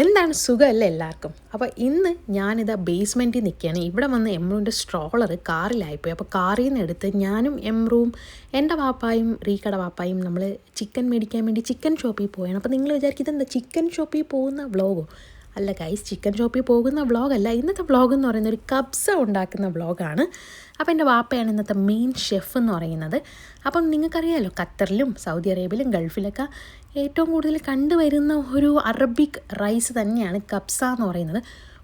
എന്താണ് സുഖമല്ലേ എല്ലാവർക്കും. അപ്പോൾ ഇന്ന് ഞാനിതാ ബേസ്മെൻറ്റിൽ നിൽക്കുകയാണ്. ഇവിടെ വന്ന് എമ്രുവിൻ്റെ സ്ട്രോളർ കാറിലായിപ്പോയി. അപ്പോൾ കാറിൽ നിന്ന് എടുത്ത് ഞാനും എമ്രുവും എൻ്റെ വാപ്പായും റീക്കയുടെ വാപ്പായും നമ്മൾ ചിക്കൻ മേടിക്കാൻ വേണ്ടി ചിക്കൻ ഷോപ്പിൽ പോവുകയാണ്. അപ്പോൾ നിങ്ങൾ വിചാരിക്കും ഇതെന്താ ചിക്കൻ ഷോപ്പിൽ പോകുന്ന വ്ളോഗോ? അല്ല ഗൈസ്, ചിക്കൻ ഷോപ്പിൽ പോകുന്ന വ്ളോഗല്ല. ഇന്നത്തെ വ്ളോഗ് എന്ന് പറയുന്നത് ഒരു കബ്സ ഉണ്ടാക്കുന്ന വ്ളോഗാണ്. അപ്പോൾ എൻ്റെ വാപ്പയാണ് ഇന്നത്തെ മെയിൻ ഷെഫ് എന്ന് പറയുന്നത്. അപ്പം നിങ്ങൾക്കറിയാമല്ലോ, ഖത്തറിലും സൗദി അറേബ്യയിലും ഗൾഫിലൊക്കെ ഏറ്റവും കൂടുതൽ കണ്ടുവരുന്ന ഒരു അറബിക് റൈസ് തന്നെയാണ് കബ്സ എന്ന് പറയുന്നത്.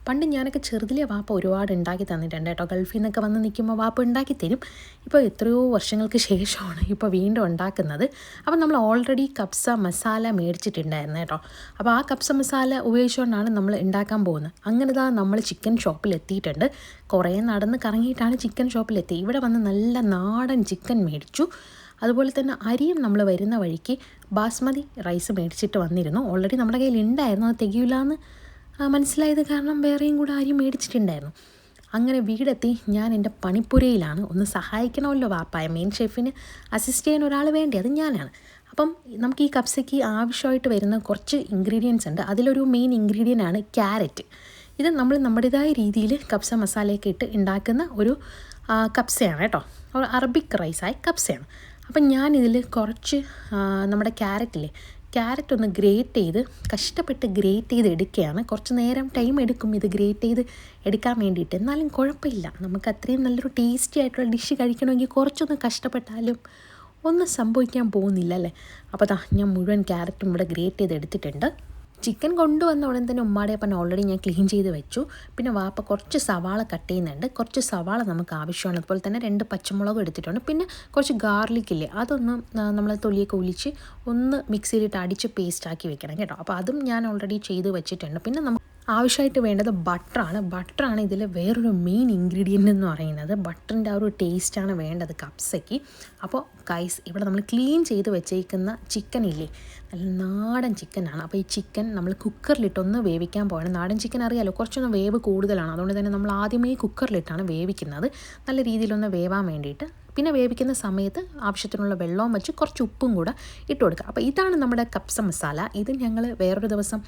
പണ്ട് ഞാനൊക്കെ ചെറുതിലെ വാപ്പ ഒരുപാട് ഉണ്ടാക്കി തന്നിട്ടുണ്ട് കേട്ടോ. ഗൾഫിൽ നിന്നൊക്കെ വന്ന് നിൽക്കുമ്പോൾ വാപ്പ ഉണ്ടാക്കി തരും. ഇപ്പോൾ എത്രയോ വർഷങ്ങൾക്ക് ശേഷമാണ് ഇപ്പോൾ വീണ്ടും ഉണ്ടാക്കുന്നത്. അപ്പോൾ നമ്മൾ ഓൾറെഡി കബ്സ മസാല മേടിച്ചിട്ടുണ്ടായിരുന്നു കേട്ടോ. അപ്പോൾ ആ കബ്സ മസാല ഉപയോഗിച്ചുകൊണ്ടാണ് നമ്മൾ ഉണ്ടാക്കാൻ പോകുന്നത്. അങ്ങനെ നമ്മൾ ചിക്കൻ ഷോപ്പിൽ എത്തിയിട്ടുണ്ട്. കുറേ നടന്ന് കറങ്ങിയിട്ടാണ് ചിക്കൻ ഷോപ്പിലെത്തി. ഇവിടെ വന്ന് നല്ല നാടൻ ചിക്കൻ മേടിച്ചു. അതുപോലെ തന്നെ അരിയും നമ്മൾ വരുന്ന വഴിക്ക് ബാസ്മതി റൈസ് മേടിച്ചിട്ട് വന്നിരുന്നു. ഓൾറെഡി നമ്മുടെ കയ്യിൽ ഉണ്ടായിരുന്നു. അത് തികയില്ലാന്ന് മനസ്സിലായത് കാരണം വേറെയും കൂടെ അരി മേടിച്ചിട്ടുണ്ടായിരുന്നു. അങ്ങനെ വീടെത്തി ഞാൻ എൻ്റെ പണിപ്പുരയിലാണ്. ഒന്ന് സഹായിക്കണമല്ലോ വാപ്പായ. മെയിൻ ഷെഫിന് അസിസ്റ്റ് ചെയ്യാൻ ഒരാൾ വേണ്ടി, അത് ഞാനാണ്. അപ്പം നമുക്ക് ഈ കബ്സയ്ക്ക് ആവശ്യമായിട്ട് വരുന്ന കുറച്ച് ഇൻഗ്രീഡിയൻസ് ഉണ്ട്. അതിലൊരു മെയിൻ ഇൻഗ്രീഡിയൻ്റ് ആണ് ക്യാരറ്റ്. ഇത് നമ്മൾ നമ്മുടേതായ രീതിയിൽ കബ്സ മസാലയൊക്കെ ഇട്ട് ഉണ്ടാക്കുന്ന ഒരു കബ്സയാണ് കേട്ടോ. ഒരു അറബിക് റൈസായ കബ്സയാണ്. അപ്പം ഞാനിതിൽ കുറച്ച് നമ്മുടെ ക്യാരറ്റ് ഒന്ന് ഗ്രേറ്റ് ചെയ്ത് കഷ്ടപ്പെട്ട് ഗ്രേറ്റ് ചെയ്ത് എടുക്കുകയാണ്. കുറച്ച് നേരം ടൈം എടുക്കും ഇത് ഗ്രേറ്റ് ചെയ്ത് എടുക്കാൻ വേണ്ടിയിട്ട്. എന്നാലും കുഴപ്പമില്ല, നമുക്ക് അത്രയും നല്ലൊരു ടേസ്റ്റി ആയിട്ടുള്ള ഡിഷ് കഴിക്കണമെങ്കിൽ കുറച്ചൊന്ന് കഷ്ടപ്പെട്ടാലും ഒന്നും സംഭവിക്കാൻ പോകുന്നില്ല അല്ലേ. അപ്പോൾ ഞാൻ മുഴുവൻ ക്യാരറ്റും ഇവിടെ ഗ്രേറ്റ് ചെയ്ത് എടുത്തിട്ടുണ്ട്. ചിക്കൻ കൊണ്ടുവന്ന ഉടൻ തന്നെ ഉമ്മാടെ അപ്പം ഓൾറെഡി ഞാൻ ക്ലീൻ ചെയ്ത് വെച്ചു. പിന്നെ വാപ്പ കുറച്ച് സവാള കട്ട് ചെയ്യുന്നുണ്ട്. കുറച്ച് സവാള നമുക്ക് ആവശ്യമാണ്. അതുപോലെ തന്നെ 2 പച്ചമുളകും എടുത്തിട്ടുണ്ട്. പിന്നെ കുറച്ച് ഗാർലിക്കില്ലേ, അതൊന്ന് നമ്മൾ തൊലിയൊക്കെ ഒലിച്ച് ഒന്ന് മിക്സിയിലിട്ട് അടിച്ച് പേസ്റ്റാക്കി വെക്കണം കേട്ടോ. അപ്പോൾ അതും ഞാൻ ഓൾറെഡി ചെയ്ത് വെച്ചിട്ടുണ്ട്. പിന്നെ നമുക്ക് ആവശ്യമായിട്ട് വേണ്ടത് ബട്ടറാണ് ഇതിൽ വേറൊരു മെയിൻ ഇൻഗ്രീഡിയൻ്റ് എന്ന് പറയുന്നത്. ബട്ടറിൻ്റെ ആ ഒരു ടേസ്റ്റാണ് വേണ്ടത് കബ്സയ്ക്ക്. അപ്പോൾ ഗൈസ്, ഇവിടെ നമ്മൾ ക്ലീൻ ചെയ്ത് വെച്ചേക്കുന്ന ചിക്കൻ ഇല്ലേ, നല്ല നാടൻ ചിക്കനാണ്. അപ്പോൾ ഈ ചിക്കൻ നമ്മൾ കുക്കറിലിട്ടൊന്ന് വേവിക്കാൻ പോകണം. നാടൻ ചിക്കൻ അറിയാമല്ലോ, കുറച്ചൊന്ന് വേവ് കൂടുതലാണ്. അതുകൊണ്ട് തന്നെ നമ്മൾ ആദ്യമേ കുക്കറിലിട്ടാണ് വേവിക്കുന്നത്, നല്ല രീതിയിലൊന്ന് വേവാൻ വേണ്ടിയിട്ട്. പിന്നെ വേവിക്കുന്ന സമയത്ത് ആവശ്യത്തിനുള്ള വെള്ളവും വെച്ച് കുറച്ച് ഉപ്പും കൂടെ ഇട്ട് കൊടുക്കുക. അപ്പോൾ ഇതാണ് നമ്മുടെ കബ്സ മസാല. ഇത് ഞങ്ങൾ വേറൊരു ദിവസം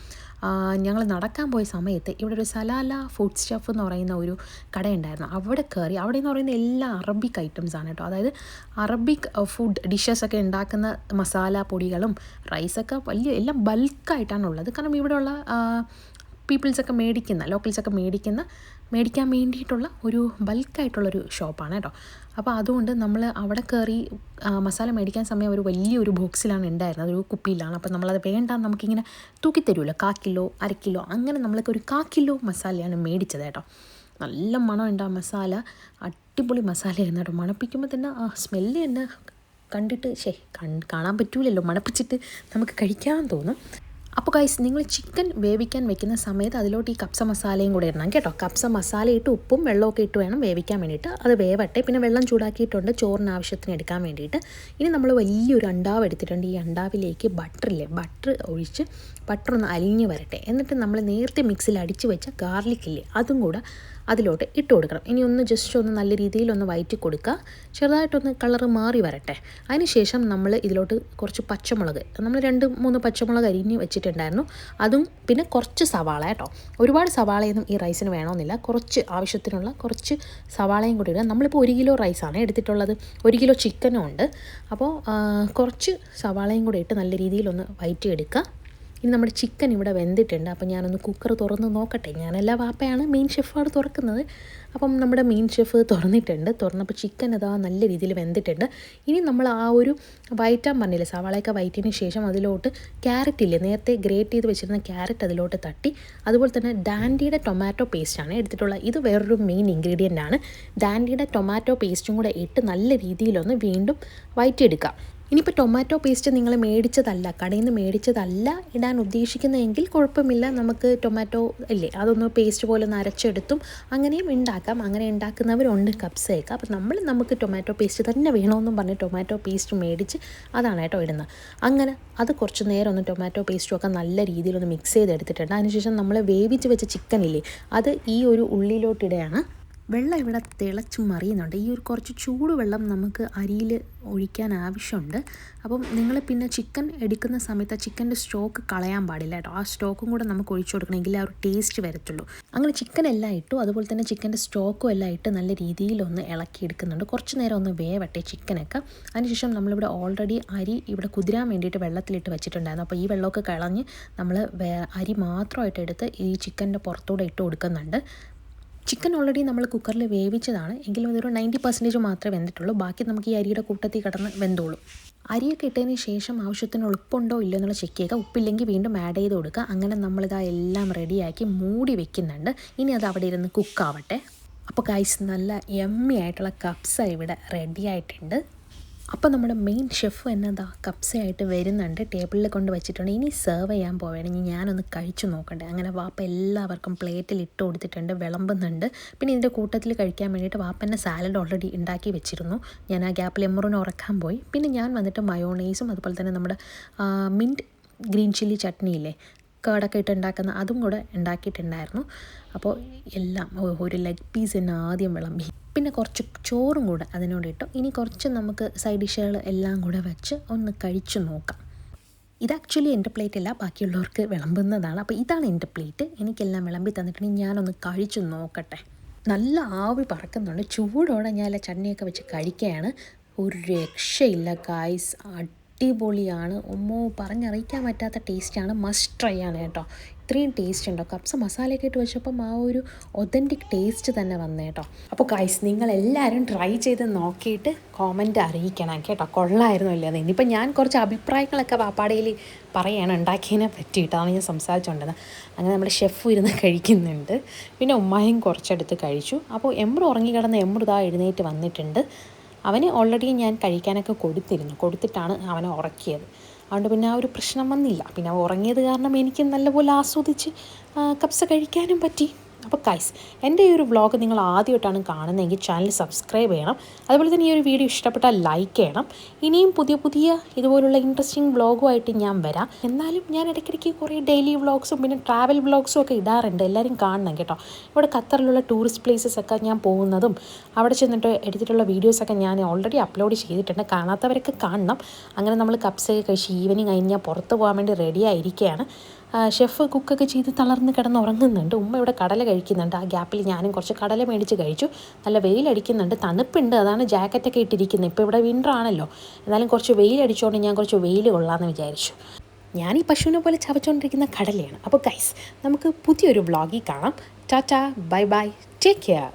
ഞങ്ങൾ നടക്കാൻ പോയ സമയത്ത് ഇവിടെ ഒരു സലാല ഫുഡ് സ്റ്റഫ് എന്ന് പറയുന്ന ഒരു കടയുണ്ടായിരുന്നു. അവിടെ കയറി. അവിടെ എന്ന് പറയുന്ന എല്ലാ അറബിക് ഐറ്റംസാണ് കേട്ടോ. അതായത് അറബിക് ഫുഡ് ഡിഷസൊക്കെ ഉണ്ടാക്കുന്ന മസാല പൊടികളും റൈസൊക്കെ വലിയ എല്ലാം ബൾക്കായിട്ടാണുള്ളത്. കാരണം ഇവിടെയുള്ള ലോക്കൽസൊക്കെ മേടിക്കാൻ വേണ്ടിയിട്ടുള്ള ഒരു ബൾക്കായിട്ടുള്ളൊരു ഷോപ്പാണ് കേട്ടോ. അപ്പോൾ അതുകൊണ്ട് നമ്മൾ അവിടെ കയറി മസാല മേടിക്കാൻ സമയം ഒരു വലിയൊരു ബോക്സിലാണ് ഉണ്ടായിരുന്നത്, ഒരു കുപ്പിയിലാണ്. അപ്പോൾ നമ്മളത് വേണ്ട നമുക്കിങ്ങനെ തൂക്കിത്തരുമല്ലോ, 1/4 കിലോ 1/2 കിലോ അങ്ങനെ നമ്മളൊക്കെ ഒരു 1/4 കിലോ മസാലയാണ് മേടിച്ചത് കേട്ടോ. നല്ല മണമുണ്ട് ആ മസാല, അടിപൊളി മസാലയായിരുന്നു കേട്ടോ. മണപ്പിക്കുമ്പോൾ തന്നെ ആ സ്മെല്ല് തന്നെ കണ്ടിട്ട് കാണാൻ പറ്റൂലല്ലോ, മണപ്പിച്ചിട്ട് നമുക്ക് കഴിക്കാൻ തോന്നും. അപ്പോൾ ഗൈസ്, നിങ്ങൾ ചിക്കൻ വേവിക്കാൻ വെക്കുന്ന സമയത്ത് അതിലോട്ട് ഈ കബ്സ മസാലയും കൂടെ ഇടണം കേട്ടോ. കബ്സ മസാല ഇട്ട് ഉപ്പും വെള്ളമൊക്കെ ഇട്ട് വേണം വേവിക്കാൻ വേണ്ടിയിട്ട്. അത് വേവട്ടെ. പിന്നെ വെള്ളം ചൂടാക്കിയിട്ടുണ്ട് ചോറിന് ആവശ്യത്തിന് എടുക്കാൻ വേണ്ടിയിട്ട്. ഇനി നമ്മൾ വലിയൊരു അണ്ടാവ് എടുത്തിട്ടുണ്ട്. ഈ അണ്ടാവിലേക്ക് ബട്ടർ ഒഴിച്ച് ബട്ടർ ഒന്ന് അലിഞ്ഞ് വരട്ടെ. എന്നിട്ട് നമ്മൾ നേരത്തെ മിക്സിയിൽ അടിച്ച് വെച്ച ഗാർലിക്കില്ലേ, അതും കൂടെ അതിലോട്ട് ഇട്ട് കൊടുക്കണം. ഇനി ഒന്ന് ജസ്റ്റ് ഒന്ന് നല്ല രീതിയിലൊന്ന് വഴറ്റി കൊടുക്കുക. ചെറുതായിട്ടൊന്ന് കളറ് മാറി വരട്ടെ. അതിനുശേഷം നമ്മൾ ഇതിലോട്ട് കുറച്ച് പച്ചമുളക്, നമ്മൾ 2-3 പച്ചമുളക് അരിഞ്ഞ് വെച്ചിട്ടുണ്ടായിരുന്നു, അതും പിന്നെ കുറച്ച് സവാള കേട്ടോ. ഒരുപാട് സവാളയൊന്നും ഈ റൈസിന് വേണമെന്നില്ല. കുറച്ച് ആവശ്യത്തിനുള്ള കുറച്ച് സവാളയും കൂടി ഇടുക. നമ്മളിപ്പോൾ 1 കിലോ റൈസാണ് എടുത്തിട്ടുള്ളത്, 1 കിലോ ചിക്കനും ഉണ്ട്. അപ്പോൾ കുറച്ച് സവാളയും കൂടി ഇട്ട് നല്ല രീതിയിലൊന്ന് വഴറ്റി എടുക്കുക. ഇനി നമ്മുടെ ചിക്കൻ ഇവിടെ വെന്തിട്ടുണ്ട്. അപ്പം ഞാനൊന്ന് കുക്കർ തുറന്ന് നോക്കട്ടെ. ഞാനല്ല, വാപ്പയാണ് മെയിൻ ഷെഫാണ് തുറക്കുന്നത്. അപ്പം നമ്മുടെ മെയിൻ ഷെഫ് തുറന്നപ്പോൾ ചിക്കൻ അതാ നല്ല രീതിയിൽ വെന്തിട്ടുണ്ട്. ഇനി നമ്മൾ ആ ഒരു വഴറ്റാൻ പറഞ്ഞില്ലേ, സവാളയൊക്കെ വഴറ്റിയതിന് ശേഷം അതിലോട്ട് ക്യാരറ്റ് ഇല്ലേ, നേരത്തെ ഗ്രേറ്റ് ചെയ്ത് വെച്ചിരുന്ന ക്യാരറ്റ് അതിലോട്ട് തട്ടി. അതുപോലെ തന്നെ ഡാൻഡിയുടെ ടൊമാറ്റോ പേസ്റ്റാണ് എടുത്തിട്ടുള്ളത്. ഇത് വേറൊരു മെയിൻ ഇൻഗ്രീഡിയൻ്റ് ആണ്. ഡാൻഡിയുടെ ടൊമാറ്റോ പേസ്റ്റും കൂടെ ഇട്ട് നല്ല രീതിയിലൊന്ന് വീണ്ടും വഴറ്റിയെടുക്കുക. ഇനിയിപ്പോൾ ടൊമാറ്റോ പേസ്റ്റ് നിങ്ങൾ കടയിൽ നിന്ന് മേടിച്ചതല്ല ഇടാൻ ഉദ്ദേശിക്കുന്നതെങ്കിൽ കുഴപ്പമില്ല. നമുക്ക് ടൊമാറ്റോ ഇല്ലേ, അതൊന്ന് പേസ്റ്റ് പോലെ ഒന്ന് അരച്ചെടുത്തും അങ്ങനെയും ഉണ്ടാക്കാം. അങ്ങനെ ഉണ്ടാക്കുന്നവരുണ്ട് കബ്സയൊക്കെ. അപ്പോൾ നമുക്ക് ടൊമാറ്റോ പേസ്റ്റ് തന്നെ വേണമെന്നും പറഞ്ഞ് ടൊമാറ്റോ പേസ്റ്റ് മേടിച്ച് അതാണ് കേട്ടോ ഇടുന്നത്. അങ്ങനെ അത് കുറച്ച് നേരം ഒന്ന് ടൊമാറ്റോ പേസ്റ്റും ഒക്കെ നല്ല രീതിയിലൊന്ന് മിക്സ് ചെയ്തെടുത്തിട്ടുണ്ട്. അതിനുശേഷം നമ്മൾ വേവിച്ച് വെച്ച ചിക്കൻ ഇല്ലേ, അത് ഈ ഒരു ഉള്ളിലോട്ടിടുകയാണ്. വെള്ളം ഇവിടെ തിളച്ച് മറിയുന്നുണ്ട്. ഈ ഒരു കുറച്ച് ചൂടുവെള്ളം നമുക്ക് അരിയിൽ ഒഴിക്കാൻ ആവശ്യമുണ്ട്. അപ്പം നിങ്ങൾ പിന്നെ ചിക്കൻ എടുക്കുന്ന സമയത്ത് ആ ചിക്കൻ്റെ സ്റ്റോക്ക് കളയാൻ പാടില്ല കേട്ടോ. ആ സ്റ്റോക്കും കൂടെ നമുക്ക് ഒഴിച്ചു കൊടുക്കണമെങ്കിൽ ആ ഒരു ടേസ്റ്റ് വരത്തുള്ളൂ. അങ്ങനെ ചിക്കൻ എല്ലാം ഇട്ടു, അതുപോലെ തന്നെ ചിക്കൻ്റെ സ്റ്റോക്കും എല്ലാം ഇട്ട് നല്ല രീതിയിലൊന്ന് ഇളക്കിയെടുക്കുന്നുണ്ട്. കുറച്ച് നേരം ഒന്ന് വേവട്ടെ ചിക്കനൊക്കെ. അതിനുശേഷം നമ്മളിവിടെ ഓൾറെഡി അരി ഇവിടെ കുതിരാൻ വേണ്ടിയിട്ട് വെള്ളത്തിലിട്ട് വെച്ചിട്ടുണ്ടായിരുന്നു. അപ്പോൾ ഈ വെള്ളമൊക്കെ കളഞ്ഞ് നമ്മൾ അരി മാത്രമായിട്ട് എടുത്ത് ഈ ചിക്കൻ്റെ പുറത്തൂടെ ഇട്ട് കൊടുക്കുന്നുണ്ട്. ചിക്കൻ ഓൾറെഡി നമ്മൾ കുക്കറിൽ വേവിച്ചതാണ്, എങ്കിലും അതൊരു 90% മാത്രമേ വെന്തിട്ടുള്ളൂ. ബാക്കി നമുക്ക് ഈ അരിയുടെ കൂട്ടത്തിൽ കിടന്ന് വെന്തോളും. അരിയൊക്കെ ഇട്ടതിന് ശേഷം ആവശ്യത്തിന് ഉപ്പുണ്ടോ ഇല്ലയോ എന്നുള്ള ചെക്ക് ചെയ്യുക. ഉപ്പില്ലെങ്കിൽ വീണ്ടും ആഡ് ചെയ്ത് കൊടുക്കുക. അങ്ങനെ നമ്മളിതാ എല്ലാം റെഡിയാക്കി മൂടി വെക്കുന്നുണ്ട്. ഇനി അത് അവിടെ ഇരുന്ന് കുക്കാവട്ടെ. അപ്പോൾ ഗൈസ്, നല്ല യമ്മി ആയിട്ടുള്ള കപ്സ ഇവിടെ റെഡി ആയിട്ടുണ്ട്. അപ്പോൾ നമ്മുടെ മെയിൻ ഷെഫ് എന്നതാ കപ്സയായിട്ട് വരുന്നുണ്ട്, ടേബിളിൽ കൊണ്ട് വെച്ചിട്ടുണ്ട്. ഇനി സെർവ് ചെയ്യാൻ പോവുകയാണെങ്കിൽ ഞാനൊന്ന് കഴിച്ചു നോക്കണ്ടേ. അങ്ങനെ വാപ്പ എല്ലാവർക്കും പ്ലേറ്റിൽ ഇട്ട് കൊടുത്തിട്ടുണ്ട്, വിളമ്പുന്നുണ്ട്. പിന്നെ ഇതിൻ്റെ കൂട്ടത്തിൽ കഴിക്കാൻ വേണ്ടിയിട്ട് വാപ്പൻ്റെ സാലഡ് ഓൾറെഡി ഉണ്ടാക്കി വെച്ചിരുന്നു. ഞാൻ ആ ഗ്യാപ്പിൽ എമ്മറിനെ ഉറക്കാൻ പോയി. പിന്നെ ഞാൻ വന്നിട്ട് മയോണൈസും അതുപോലെ തന്നെ നമ്മുടെ മിൻറ്റ് ഗ്രീൻ ചില്ലി ചട്നിയില്ലേ, കേടൊക്കെ ഇട്ട് ഉണ്ടാക്കുന്ന, അതും കൂടെ ഉണ്ടാക്കിയിട്ടുണ്ടായിരുന്നു. അപ്പോൾ എല്ലാം ഒരു ലെഗ് പീസ് തന്നെ ആദ്യം വിളമ്പി, പിന്നെ കുറച്ച് ചോറും കൂടെ അതിനോട് ഇട്ടു. ഇനി കുറച്ച് നമുക്ക് സൈഡ് ഡിഷുകൾ എല്ലാം കൂടെ വെച്ച് ഒന്ന് കഴിച്ചു നോക്കാം. ഇത് ആക്ച്വലി എൻ്റെ പ്ലേറ്റ് അല്ല, ബാക്കിയുള്ളവർക്ക് വിളമ്പുന്നതാണ്. അപ്പോൾ ഇതാണ് എൻ്റെ പ്ലേറ്റ്. എനിക്കെല്ലാം വിളമ്പി തന്നിട്ടുണ്ടെങ്കിൽ ഞാനൊന്ന് കഴിച്ചു നോക്കട്ടെ. നല്ല ആവി പറക്കുന്നുണ്ട്. ചൂടോടെ ഞാൻ ചട്നിയൊക്കെ വെച്ച് കഴിക്കുകയാണ്. ഒരു രക്ഷയില്ല ഗായ്സ്, അടിപൊളിയാണ്. പറഞ്ഞറിയിക്കാൻ പറ്റാത്ത ടേസ്റ്റാണ്. മസ്റ്റ് ട്രൈ ആണ് കേട്ടോ. ഇത്രയും ടേസ്റ്റ് ഉണ്ടോ? കപ്സ മസാലയൊക്കെ ഇട്ട് വെച്ചപ്പം ആ ഒരു ഒതൻറ്റിക് ടേസ്റ്റ് തന്നെ വന്നു കേട്ടോ. അപ്പോൾ ഗൈസ്, നിങ്ങളെല്ലാവരും ട്രൈ ചെയ്ത് നോക്കിയിട്ട് കോമൻറ്റ് അറിയിക്കണം കേട്ടോ, കൊള്ളായിരുന്നു ഇല്ലത്. ഇനിയിപ്പോൾ ഞാൻ കുറച്ച് അഭിപ്രായങ്ങളൊക്കെ വാപ്പാടയിൽ പറയുകയാണ് ഉണ്ടാക്കിയതിനെ പറ്റിയിട്ടാണ് ഞാൻ സംസാരിച്ചുകൊണ്ടത്. അങ്ങനെ നമ്മുടെ ഷെഫ് ഇരുന്ന് കഴിക്കുന്നുണ്ട്. പിന്നെ ഉമ്മായും കുറച്ചെടുത്ത് കഴിച്ചു. അപ്പോൾ എമ്പ്രു ഉറങ്ങിക്കിടന്ന് എമ്പ്രു ഇതാ എഴുന്നേറ്റ് വന്നിട്ടുണ്ട്. അവന് ഓൾറെഡി ഞാൻ കഴിക്കാനൊക്കെ കൊടുത്തിട്ടാണ് അവനെ ഉറക്കിയത്. അതുകൊണ്ട് പിന്നെ ആ ഒരു പ്രശ്നം വന്നില്ല. പിന്നെ ഉറങ്ങിയത് കാരണം എനിക്ക് നല്ലപോലെ ആസ്വദിച്ച് കപ്സ കഴിക്കാനും പറ്റി. അപ്പോൾ ഗൈസ്, എൻ്റെ ഈ ഒരു വ്ളോഗ് നിങ്ങൾ ആദ്യമായിട്ടാണ് കാണുന്നതെങ്കിൽ ചാനൽ സബ്സ്ക്രൈബ് ചെയ്യണം. അതുപോലെ തന്നെ ഈ ഒരു വീഡിയോ ഇഷ്ടപ്പെട്ടാൽ ലൈക്ക് ചെയ്യണം. ഇനിയും പുതിയ ഇതുപോലുള്ള ഇൻട്രസ്റ്റിംഗ് വ്ളോഗുമായിട്ട് ഞാൻ വരാം. എന്നാലും ഞാൻ ഇടയ്ക്കിടയ്ക്ക് കുറേ ഡെയിലി വ്ളോഗ്സും പിന്നെ ട്രാവൽ വ്ളോഗ്സും ഒക്കെ ഇടാറുണ്ട്. എല്ലാവരും കാണണം കേട്ടോ. ഇവിടെ ഖത്തറിലുള്ള ടൂറിസ്റ്റ് പ്ലേസസ് ഒക്കെ ഞാൻ പോകുന്നതും അവിടെ ചെന്നിട്ട് എടുത്തിട്ടുള്ള വീഡിയോസൊക്കെ ഞാൻ ഓൾറെഡി അപ്ലോഡ് ചെയ്തിട്ടുണ്ട്. കാണാത്തവരൊക്കെ കാണണം. അങ്ങനെ നമ്മൾ കപ്സൊക്കെ കഴിച്ച് ഈവനിങ് കഴിഞ്ഞ് ഞാൻ പുറത്ത് പോകാൻ വേണ്ടി റെഡി ആയിരിക്കുകയാണ്. ഷെഫ് കുക്കൊക്കെ ചെയ്ത് തളർന്ന് കിടന്ന് ഉറങ്ങുന്നുണ്ട്. ഉമ്മ ഇവിടെ കടല കഴിക്കുന്നുണ്ട്. ആ ഗ്യാപ്പിൽ ഞാനും കുറച്ച് കടല മേടിച്ച് കഴിച്ചു. നല്ല വെയിലടിക്കുന്നുണ്ട്, തണുപ്പുണ്ട്, അതാണ് ജാക്കറ്റൊക്കെ ഇട്ടിരിക്കുന്നത്. ഇപ്പോൾ ഇവിടെ വിൻ്റർ ആണല്ലോ. എന്നാലും കുറച്ച് വെയിലടിച്ചുകൊണ്ട് ഞാൻ കുറച്ച് വെയിൽ കൊള്ളാമെന്ന് വിചാരിച്ചു. ഞാൻ ഈ പശുവിനെ പോലെ ചവച്ചുകൊണ്ടിരിക്കുന്ന കടലയാണ്. അപ്പോൾ ഗൈസ്, നമുക്ക് പുതിയൊരു വ്ളോഗിൽ കാണാം. Tata, bye bye, take care.